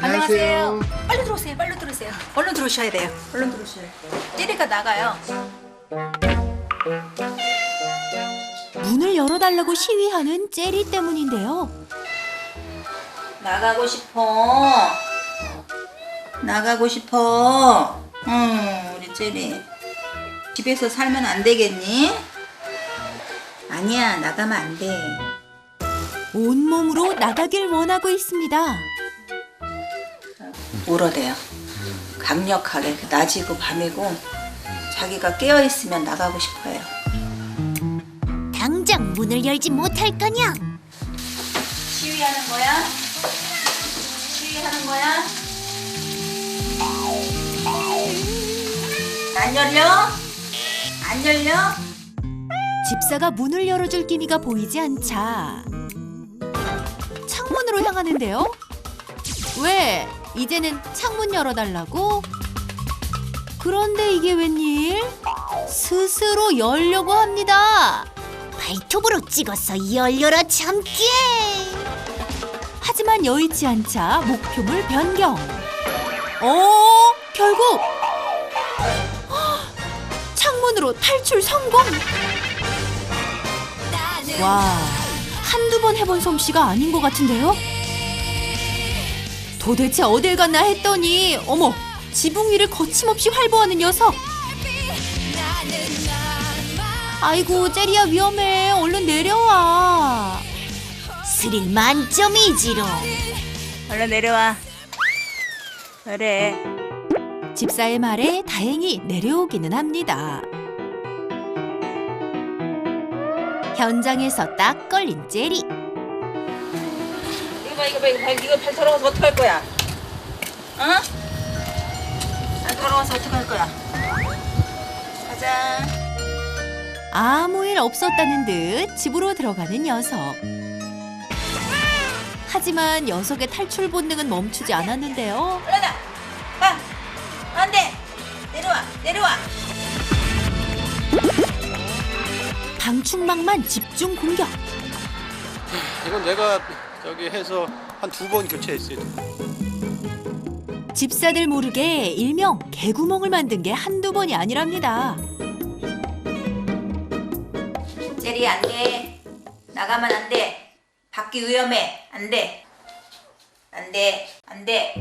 안녕하세요. 빨리 들어오세요. 빨리 들어오세요. 얼른 들어오셔야 돼요. 얼른 들어오셔야 돼요. 찌리가 나가요. 문을 열어달라고 시위하는 제리 때문인데요. 나가고 싶어. 나가고 싶어. 우리 찌리. 집에서 살면 안 되겠니? 아니야, 나가면 안 돼. 온몸으로 나가길 원하고 있습니다. 울어대요. 강력하게 낮이고 밤이고 자기가 깨어 있으면 나가고 싶어요. 당장 문을 열지 못할 거냐? 시위하는 거야? 시위하는 거야? 안 열려? 안 열려? 집사가 문을 열어줄 기미가 보이지 않자 창문으로 향하는데요. 왜? 이제는 창문 열어달라고? 그런데 이게 웬일? 스스로 열려고 합니다. 발톱으로 찍어서 열려라 참깨! 하지만 여의치 않자 목표물 변경. 결국 창문으로 탈출 성공! 와, 한두 번 해본 솜씨가 아닌 것 같은데요? 도대체 어딜 갔나 했더니 어머, 지붕 위를 거침없이 활보하는 녀석. 아이고, 제리야 위험해. 얼른 내려와. 스릴 만점이지롱. 얼른 내려와. 그래. 집사의 말에 다행히 내려오기는 합니다. 현장에서 딱 걸린 제리. 이거 발 더러워서 어떡할 거야? 어? 발 더러워서 어떡할 거야? 가자. 아무 일 없었다는 듯 집으로 들어가는 녀석. 하지만 녀석의 탈출 본능은 멈추지 않았는데요. 올라가. 가. 안 돼. 내려와. 내려와. 방충망만 집중 공격. 이건 내가 저기 해서 한 2번 교체했어요. 집사들 모르게 일명 개구멍을 만든 게 한두 번이 아니랍니다. 제리 안 돼. 나가면 안 돼. 밖이 위험해. 안 돼. 안 돼. 안 돼.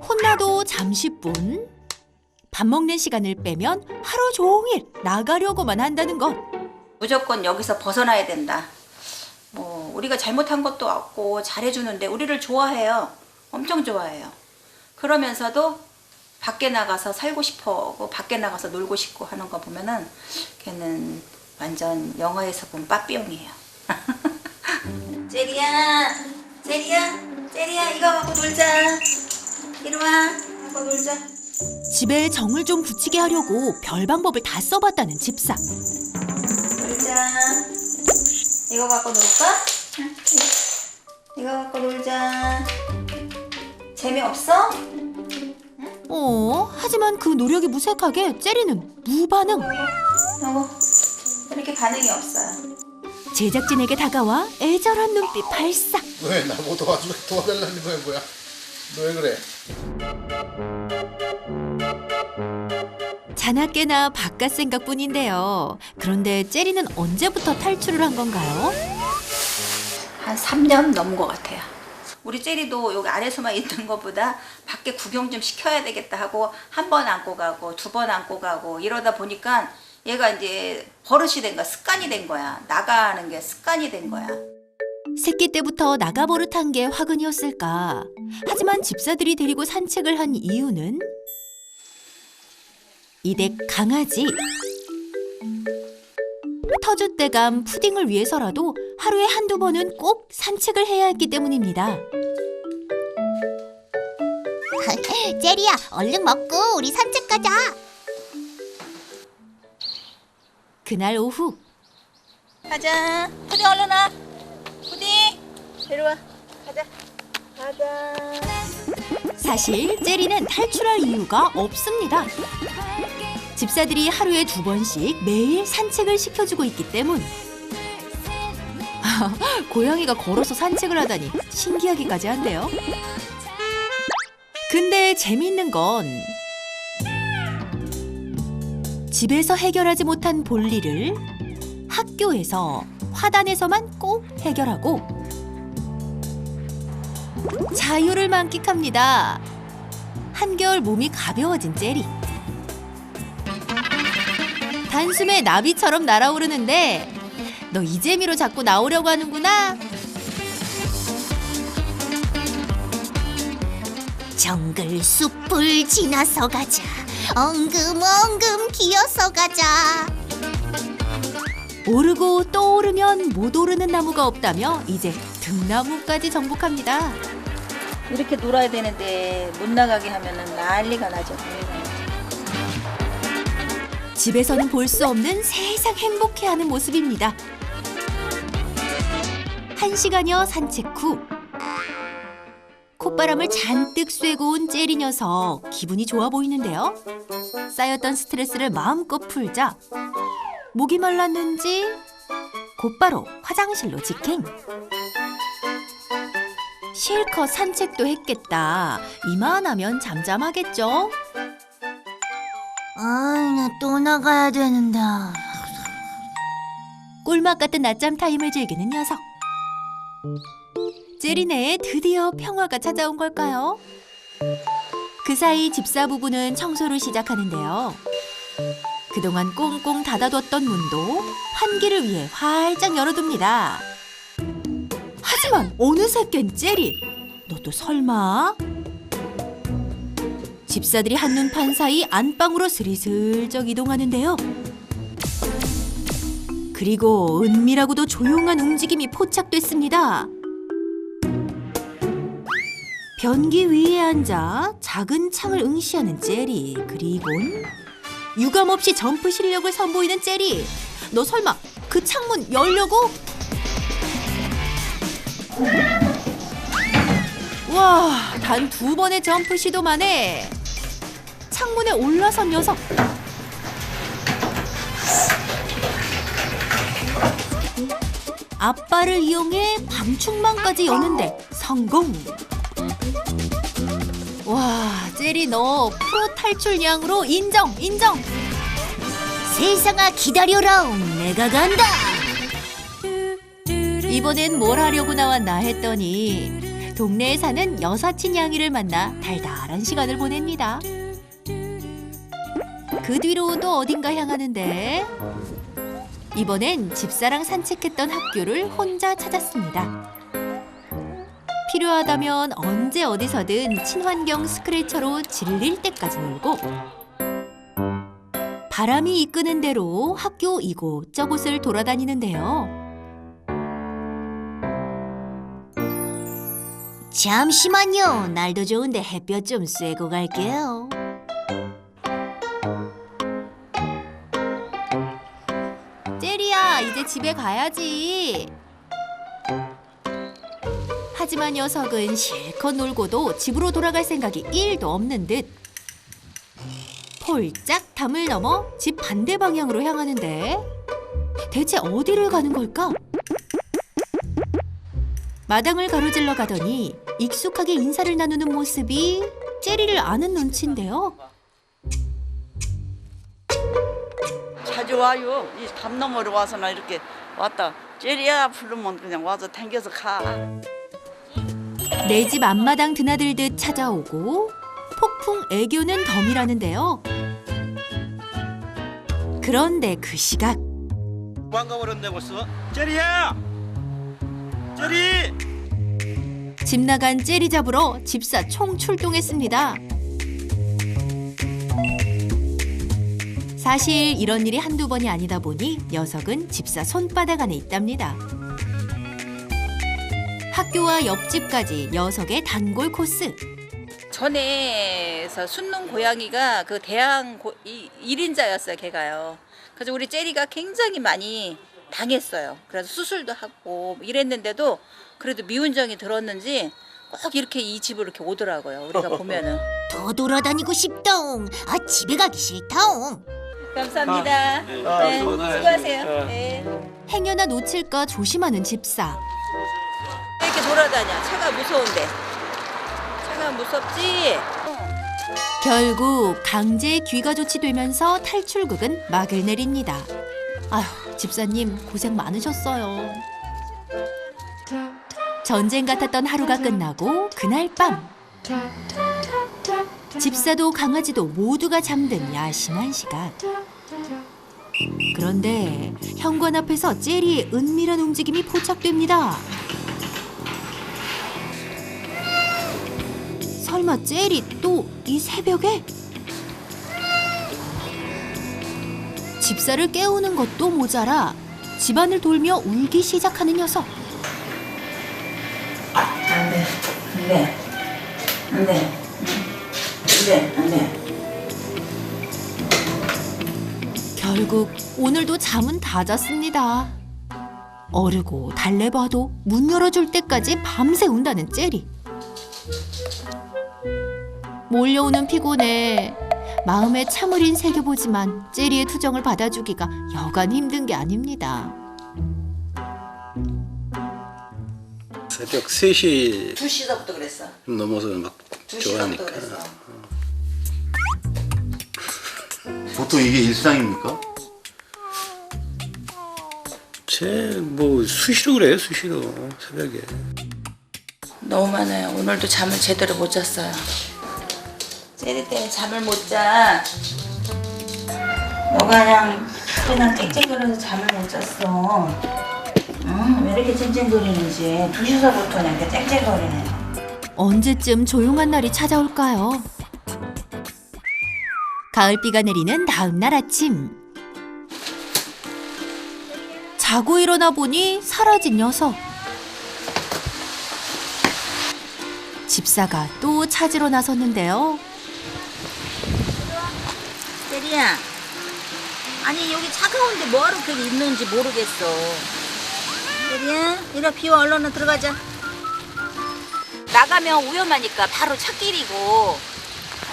혼나도 잠시뿐. 밥 먹는 시간을 빼면 하루 종일 나가려고만 한다는 것. 무조건 여기서 벗어나야 된다. 뭐 우리가 잘못한 것도 없고 잘해주는데 우리를 좋아해요. 엄청 좋아해요. 그러면서도 밖에 나가서 살고 싶어 하고 밖에 나가서 놀고 싶고 하는 거 보면은 걔는 완전 영화에서 본 빠삐용이에요. 제리야, 제리야, 제리야, 이거 갖고 놀자. 이리 와, 갖고 놀자. 집에 정을 좀 붙이게 하려고 별 방법을 다 써봤다는 집사. 놀자. 이거 갖고 놀까? 응? 이거 갖고 놀자. 재미없어? 하지만 그 노력이 무색하게 제리는 무반응. 여보, 이렇게 반응이 없어요. 제작진에게 다가와 애절한 눈빛 발사. 왜 나 뭐 도와달라는 거야 뭐야? 너 왜 그래? 자나깨나 바깥 생각뿐인데요. 그런데 제리는 언제부터 탈출을 한 건가요? 한 3년 넘은 것 같아요. 우리 제리도 여기 안에서만 있는 것보다 밖에 구경 좀 시켜야 되겠다 하고 한 번 안고 가고 2번 안고 가고 이러다 보니까 얘가 이제 버릇이 된 거야. 습관이 된 거야. 나가는 게 습관이 된 거야. 새끼 때부터 나가 버릇한 게 화근이었을까. 하지만 집사들이 데리고 산책을 한 이유는 이댁 강아지. 터줏대감 푸딩을 위해서라도 하루에 한두 번은 꼭 산책을 해야 했기 때문입니다. 제리야, 얼른 먹고 우리 산책 가자. 그날 오후 가자. 푸딩 얼른 와. 푸딩. 데려와. 가자. 가자. 사실 제리는 탈출할 이유가 없습니다. 집사들이 하루에 2번씩 매일 산책을 시켜주고 있기 때문. 고양이가 걸어서 산책을 하다니 신기하기까지 한데요. 근데 재미있는 건 집에서 해결하지 못한 볼일을 학교에서 화단에서만 꼭 해결하고 자유를 만끽합니다. 한결 몸이 가벼워진 제리. 단숨에 나비처럼 날아오르는데 너 이 재미로 자꾸 나오려고 하는구나. 정글 숲을 지나서 가자. 엉금엉금 기어서 가자. 오르고 또 오르면 못 오르는 나무가 없다며 이제 등나무까지 정복합니다. 이렇게 놀아야 되는데 못 나가게 하면은 난리가 나죠. 집에서는 볼 수 없는 세상 행복해하는 모습입니다. 1시간여 산책 후 콧바람을 잔뜩 쐬고 온 제리 녀석 기분이 좋아 보이는데요. 쌓였던 스트레스를 마음껏 풀자 목이 말랐는지 곧바로 화장실로 직행. 실컷 산책도 했겠다. 이만하면 잠잠하겠죠? 나 또 나가야 되는데. 꿀맛 같은 낮잠 타임을 즐기는 녀석. 제리네에 드디어 평화가 찾아온 걸까요? 그 사이 집사 부부는 청소를 시작하는데요. 그동안 꽁꽁 닫아뒀던 문도 환기를 위해 활짝 열어둡니다. 하지만 어느새 깬 제리. 너 또 설마? 집사들이 한눈 판 사이 안방으로 스리슬쩍 이동하는데요. 그리고 은밀하고도 조용한 움직임이 포착됐습니다. 변기 위에 앉아 작은 창을 응시하는 제리. 그리곤 유감없이 점프 실력을 선보이는 제리. 너 설마 그 창문 열려고? 와, 단 2번의 점프 시도 만에 창문에 올라선 녀석. 앞발을 이용해 방충망까지 여는데 성공. 와, 제리 너 프로 탈출량으로 인정. 세상아 기다려라. 내가 간다. 이번엔 뭘 하려고 나왔나 했더니 동네에 사는 여사친 양이를 만나 달달한 시간을 보냅니다. 그 뒤로 또 어딘가 향하는데 이번엔 집사랑 산책했던 학교를 혼자 찾았습니다. 필요하다면 언제 어디서든 친환경 스크래처로 질릴 때까지 놀고 바람이 이끄는 대로 학교 이곳저곳을 돌아다니는데요. 잠시만요. 날도 좋은데 햇볕 좀 쐬고 갈게요. 제리야, 이제 집에 가야지. 하지만 녀석은 실컷 놀고도 집으로 돌아갈 생각이 1도 없는 듯 폴짝 담을 넘어 집 반대 방향으로 향하는데 대체 어디를 가는 걸까? 마당을 가로질러 가더니 익숙하게 인사를 나누는 모습이 제리를 아는 눈치인데요. 자주 와요. 이 담 너머로 와서나 이렇게 왔다. 제리야 부르면 그냥 와서 당겨서 가. 내 집 앞마당 드나들듯 찾아오고 폭풍 애교는 덤이라는데요. 그런데 그 시각 도망가버렸네 벌써. 제리야! 제리! 집 나간 제리 잡으러 집사 총 출동했습니다. 사실 이런 일이 한두 번이 아니다 보니 녀석은 집사 손바닥 안에 있답니다. 학교와 옆집까지 녀석의 단골 코스. 전에서 순농 고양이가 그 대항 1인자였어요, 걔가요. 그래서 우리 제리가 굉장히 많이 당했어요. 그래서 수술도 하고 이랬는데도 그래도 미운정이 들었는지 꼭 이렇게 이 집으로 이렇게 오더라고요. 우리가 보면은. 더 돌아다니고 싶다옹. 집에 가기 싫다옹. 감사합니다. 네, 수고하세요. 네. 행여나 놓칠까 조심하는 집사. 돌아다녀. 차가 무서운데. 차가 무섭지? 결국 강제 귀가 조치되면서 탈출극은 막을 내립니다. 아휴, 집사님 고생 많으셨어요. 전쟁 같았던 하루가 끝나고 그날 밤. 집사도 강아지도 모두가 잠든 야심한 시간. 그런데 현관 앞에서 제리의 은밀한 움직임이 포착됩니다. 설마 제리 또 이 새벽에? 집사를 깨우는 것도 모자라 집안을 돌며 울기 시작하는 녀석. 안 돼. 안 돼. 안 돼. 안 돼. 안 돼. 결국 오늘도 잠은 다 잤습니다. 어르고 달래봐도 문 열어줄 때까지 밤새 운다는 제리. 몰려오는 피곤에 마음에 참을인 새겨보지만 제리의 투정을 받아주기가 여간 힘든 게 아닙니다. 새벽 3시 2시서부터 그랬어. 넘어서 막 2시서부터 좋아하니까. 그랬어. 보통 이게 일상입니까? 뭐 수시로 그래요, 수시로 새벽에. 너무 많아요. 오늘도 잠을 제대로 못 잤어요. 제리 때문에 잠을 못 자. 너가 그냥 쨍쨍거려서 잠을 못 잤어. 왜 이렇게 쨍쨍거리는지. 2시서부터 그냥 이렇게 쨍쨍거리네. 언제쯤 조용한 날이 찾아올까요? 가을비가 내리는 다음 날 아침. 자고 일어나 보니 사라진 녀석. 집사가 또 찾으러 나섰는데요. 제리야, 아니 여기 차가운데 뭐하러 그렇게 있는지 모르겠어. 제리야, 이리 비와. 얼른 들어가자. 나가면 위험하니까 바로 찻길이고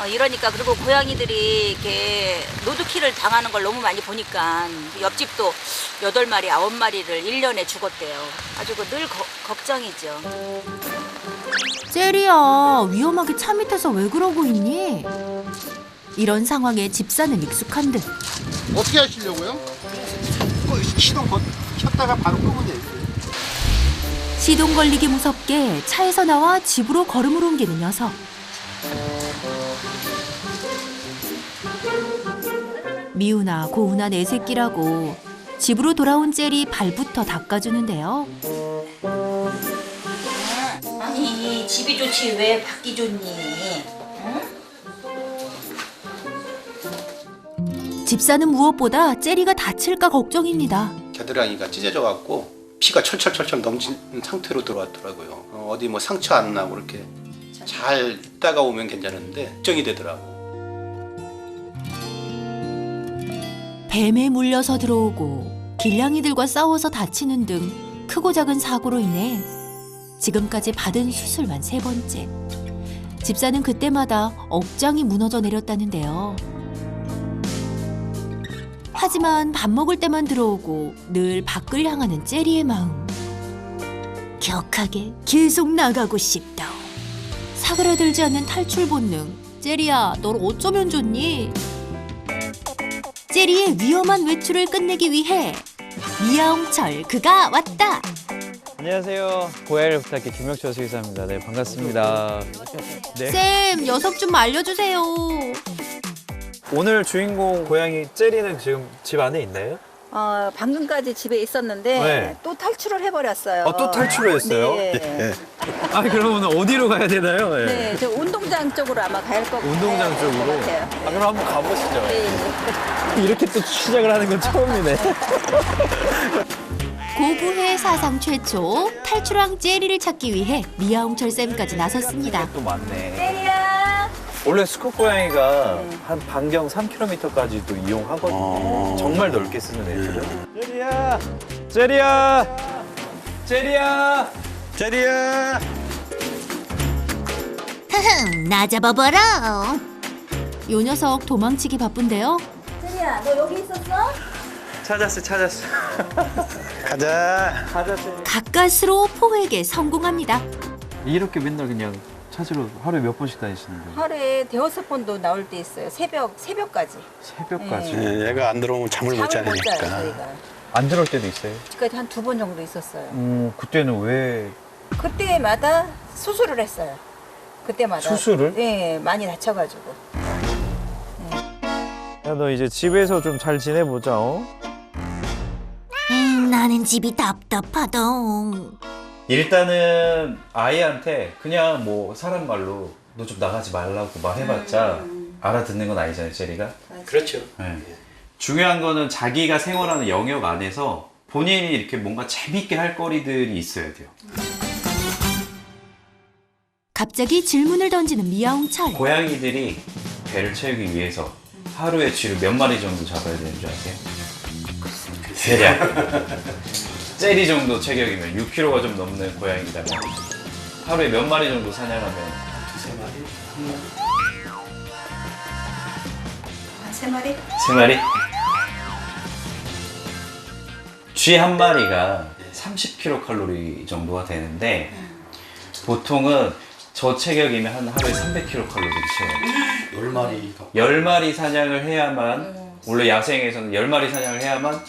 이러니까. 그리고 고양이들이 이렇게 노드킬을 당하는 걸 너무 많이 보니까 옆집도 8마리, 9마리를 1년에 죽었대요. 아주 늘 걱정이죠. 제리야, 위험하게 차 밑에서 왜 그러고 있니? 이런 상황에 집사는 익숙한 듯. 어떻게 하시려고요? 시동 켰다가 바로 끄면 돼요. 시동 걸리기 무섭게 차에서 나와 집으로 걸음을 옮기는 녀석. 미우나 고우나 내 새끼라고 집으로 돌아온 제리 발부터 닦아주는데요. 아니 집이 좋지 왜 밖이 좋니? 집사는 무엇보다 제리가 다칠까 걱정입니다. 겨드랑이가 찢어져 갖고 피가 철철철철 넘친 상태로 들어왔더라고요. 어디 뭐 상처 안 나고 이렇게 잘 있다가 오면 괜찮은데 걱정이 되더라고. 뱀에 물려서 들어오고 길냥이들과 싸워서 다치는 등 크고 작은 사고로 인해 지금까지 받은 수술만 3번째. 집사는 그때마다 억장이 무너져 내렸다는데요. 하지만 밥 먹을 때만 들어오고 늘 밖을 향하는 제리의 마음. 격하게 계속 나가고 싶다. 사그라들지 않는 탈출 본능. 제리야, 널 어쩌면 좋니? 제리의 위험한 외출을 끝내기 위해 미아홍철 그가 왔다. 안녕하세요. 고양이를 부탁해 김명철 수의사입니다. 네, 반갑습니다. 네. 쌤, 녀석 좀 알려주세요. 오늘 주인공 고양이 제리는 지금 집 안에 있나요? 방금까지 집에 있었는데 네. 또 탈출을 해버렸어요. 또 탈출을 했어요? 네. 아, 그러면 어디로 가야 되나요? 네. 네, 저 운동장 쪽으로 아마 갈 것 같아요. 운동장 쪽으로? 같아요. 아, 그럼 한번 가보시죠. 네. 이렇게 또 시작을 하는 건 처음이네. 고구해 사상 최초 탈출왕 제리를 찾기 위해 미아홍철 쌤까지 나섰습니다. 또 많네. 제리야. 원래 수컷 고양이가 한 반경 3km까지도 이용하거든요. 정말 넓게 쓰는 애들은. 제리야! 제리야! 제리야! 제리야! 흐흠, 나 잡아봐라. 요 녀석 도망치기 바쁜데요. 제리야, 너 여기 있었어? 찾았어. 가자. 가까스로 포획에 성공합니다. 이렇게 맨날 그냥 찾으러 하루에 몇 번씩 다니시는 거예요? 하루에 대여섯 번도 나올 때 있어요. 새벽까지. 새벽까지. 예, 얘가 안 들어오면 잠을 못 잠을 못 자요, 자니까. 저희가. 안 들어올 때도 있어요? 지금까지 한 2번 정도 있었어요. 그때는 왜 그때마다 수술을 했어요. 그때마다. 수술을? 네, 많이 다쳐가지고. 야, 너 이제 집에서 좀 잘 지내보자, 어? 나는 집이 답답하동. 일단은 아이한테 그냥 뭐 사람 말로 너 좀 나가지 말라고 말해봤자 알아듣는 건 아니잖아요, 제리가. 그렇죠. 네. 중요한 거는 자기가 생활하는 영역 안에서 본인이 이렇게 뭔가 재밌게 할 거리들이 있어야 돼요. 갑자기 질문을 던지는 미아홍철. 고양이들이 배를 채우기 위해서 하루에 쥐를 몇 마리 정도 잡아야 되는 줄 아세요? 대략 젤리 정도 체격이면 6kg가 좀 넘는 고양이라면 하루에 몇 마리 정도 사냥하면? 3마리? 3마리? 쥐 한 마리가 30kcal 정도가 되는데 보통은 저 체격이면 한 하루에 300kcal를 채워요. 10마리. 10마리 사냥을 해야만, 원래 야생에서는 10마리 사냥을 해야만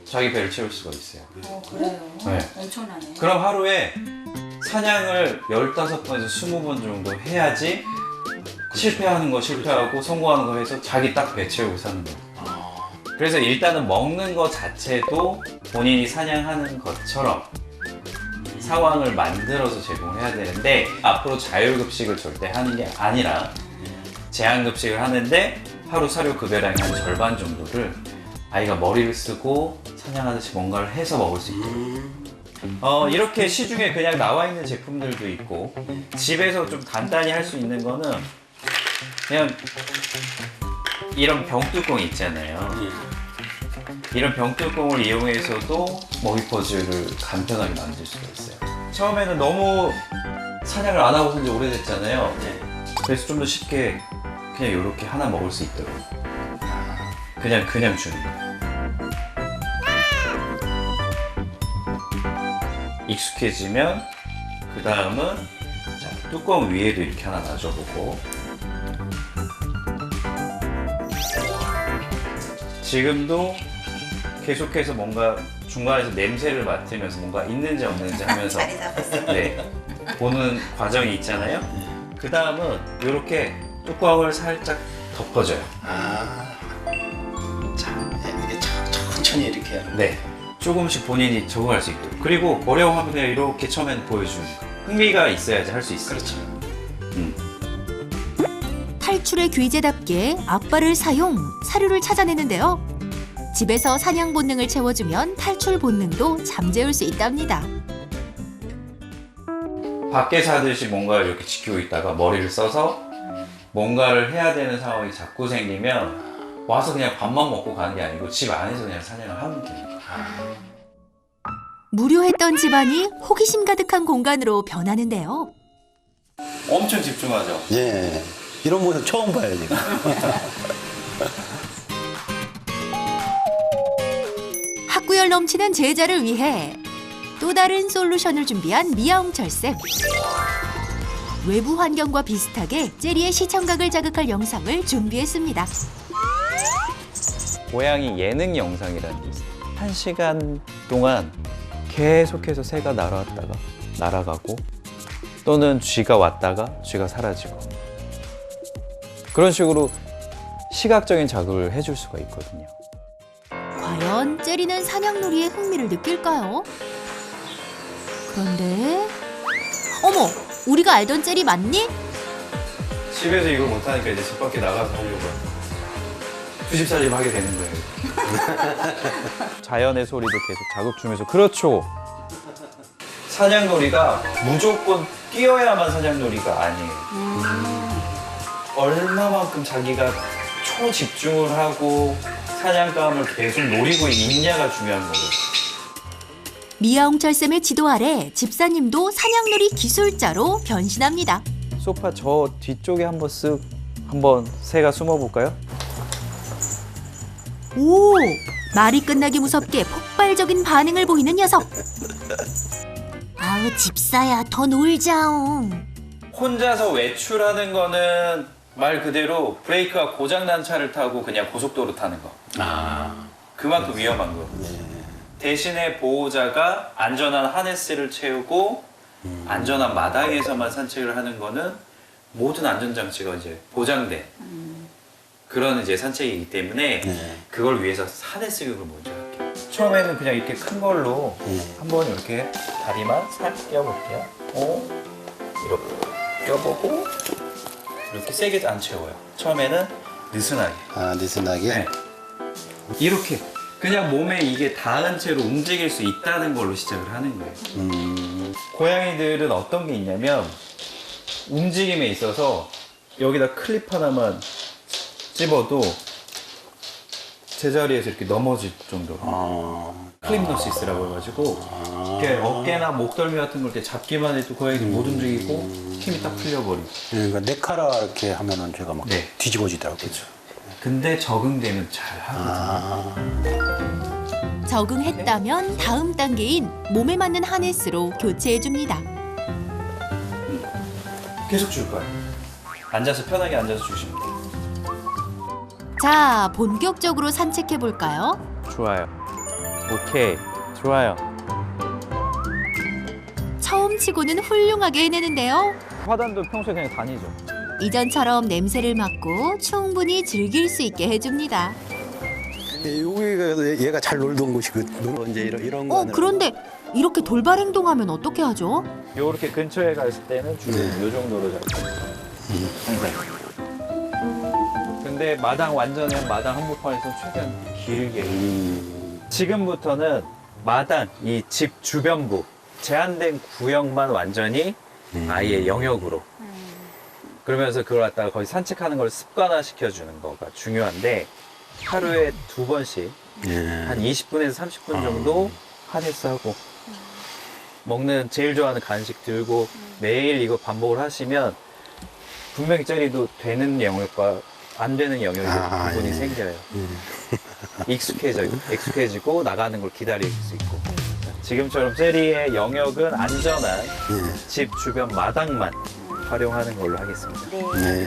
자기 배를 채울 수가 있어요. 그래요. 네. 엄청나네. 그럼 하루에 사냥을 15번에서 20번 정도 해야지 실패하는 거 실패하고 성공하는 거 해서 자기 딱 배 채우고 사는 거예요. 그래서 일단은 먹는 거 자체도 본인이 사냥하는 것처럼 상황을 만들어서 제공해야 되는데 앞으로 자율급식을 절대 하는 게 아니라 제한급식을 하는데 하루 사료 급여량의 한 절반 정도를 아이가 머리를 쓰고 사냥하듯이 뭔가를 해서 먹을 수 있도록 이렇게 시중에 그냥 나와 있는 제품들도 있고 집에서 좀 간단히 할 수 있는 거는 그냥 이런 병뚜껑 있잖아요. 이런 병뚜껑을 이용해서도 먹이 퍼즐을 간편하게 만들 수가 있어요. 처음에는 너무 사냥을 안 하고 산지 오래됐잖아요. 그래서 좀 더 쉽게 그냥 이렇게 하나 먹을 수 있도록 그냥 주는 거예요. 익숙해지면 그 다음은 뚜껑 위에도 이렇게 하나 놔줘보고 지금도 계속해서 뭔가 중간에서 냄새를 맡으면서 뭔가 있는지 없는지 하면서 자리 잡았어. 네, 보는 과정이 있잖아요. 그 다음은 이렇게 뚜껑을 살짝 덮어줘요. 이게 천천히 이렇게 하는. 네, 조금씩 본인이 적응할 수 있도록. 그리고 어려워하면 그냥 이렇게 처음엔 보여주는 거. 흥미가 있어야지 할 수 있어요. 그렇죠. 탈출의 귀재답게 앞발을 사용, 사료를 찾아내는데요. 집에서 사냥 본능을 채워주면 탈출 본능도 잠재울 수 있답니다. 밖에서 하듯이 뭔가 이렇게 지키고 있다가 머리를 써서 뭔가를 해야 되는 상황이 자꾸 생기면 와서 그냥 밥만 먹고 가는 게 아니고 집 안에서 그냥 사냥을 하면 됩니다. 무료했던 집안이 호기심 가득한 공간으로 변하는데요. 엄청 집중하죠. 예. 이런 모습 처음 봐요, 지금. 학구열 넘치는 제자를 위해 또 다른 솔루션을 준비한 미아홍철 쌤. 외부 환경과 비슷하게 제리의 시청각을 자극할 영상을 준비했습니다. 고양이 예능 영상이라는 게 있어요. 1시간 동안 계속해서 새가 날아왔다가 날아가고 또는 쥐가 왔다가 쥐가 사라지고 그런 식으로 시각적인 자극을 해줄 수가 있거든요. 과연 제리는 사냥놀이에 흥미를 느낄까요? 그런데 어머! 우리가 알던 제리 맞니? 집에서 이걸 못하니까 이제 집 밖에 나가서 하려고 주집살림 하게 되는 거예요. 자연의 소리도 계속 자극 주면서 그렇죠. 사냥놀이가 무조건 뛰어야만 사냥놀이가 아니에요. 얼마만큼 자기가 초집중을 하고 사냥감을 계속 노리고 있냐가 중요한 거예요. 미아홍철 쌤의 지도 아래 집사님도 사냥놀이 기술자로 변신합니다. 소파 저 뒤쪽에 한번 새가 숨어 볼까요? 오! 말이 끝나기 무섭게 폭발적인 반응을 보이는 녀석. 아우 집사야 더 놀자옹. 혼자서 외출하는 거는 말 그대로 브레이크가 고장난 차를 타고 그냥 고속도로 타는 거. 그만큼 위험한 거. 대신에 보호자가 안전한 하네스를 채우고 안전한 마당에서만 산책을 하는 거는 모든 안전장치가 이제 보장된 그런 이제 산책이기 때문에 그걸 위해서 하네스 교육을 먼저 할게요. 처음에는 그냥 이렇게 큰 걸로 한번 이렇게 다리만 살짝 껴볼게요. 이렇게 껴보고 이렇게 세게 안 채워요. 처음에는 느슨하게. 느슨하게. 네. 이렇게 그냥 몸에 이게 닿은 채로 움직일 수 있다는 걸로 시작을 하는 거예요. 고양이들은 어떤 게 있냐면 움직임에 있어서 여기다 클립 하나만 찝어도 제자리에서 이렇게 넘어질 정도로 클립노시스라고 해가지고 이렇게 어깨나 목덜미 같은 걸 이렇게 잡기만 해도 고양이들이 못 움직이고 힘이 딱 풀려버리고. 그러니까 네카라 이렇게 하면은 제가 막 네. 뒤집어지더라고요. 근데 적응되면 잘 하거든요. 적응했다면 다음 단계인 몸에 맞는 하네스로 교체해줍니다. 계속 줄 거예요. 앉아서 편하게 앉아서 주시면 돼요. 자, 본격적으로 산책해볼까요? 좋아요. 오케이. 좋아요. 처음 치고는 훌륭하게 해내는데요. 화단도 평소에 그냥 다니죠. 이전처럼 냄새를 맡고 충분히 즐길 수 있게 해줍니다. 여기가 얘가 잘 놀던 곳이거든. 이제 이런 거. 그런데 이렇게 돌발 행동하면 어떻게 하죠? 요렇게 근처에 갔을 때는 주로 요 정도로 잡고 항상. 근데 마당 완전히 마당 한복판에서 최대한 길게. 지금부터는 마당 이 집 주변부 제한된 구역만 완전히 아이의 영역으로. 그러면서 그걸 갖다가 거의 산책하는 걸 습관화 시켜주는 거가 중요한데 하루에 2번씩 한 20분에서 30분 정도 하네스하고 먹는 제일 좋아하는 간식 들고 매일 이거 반복을 하시면 분명히 젤리도 되는 영역과 안 되는 영역이 구분이 생겨요. 익숙해지고 나가는 걸 기다릴 수 있고. 지금처럼 젤리의 영역은 안전한 집 주변 마당만 활용하는 걸로 하겠습니다. 네. 네.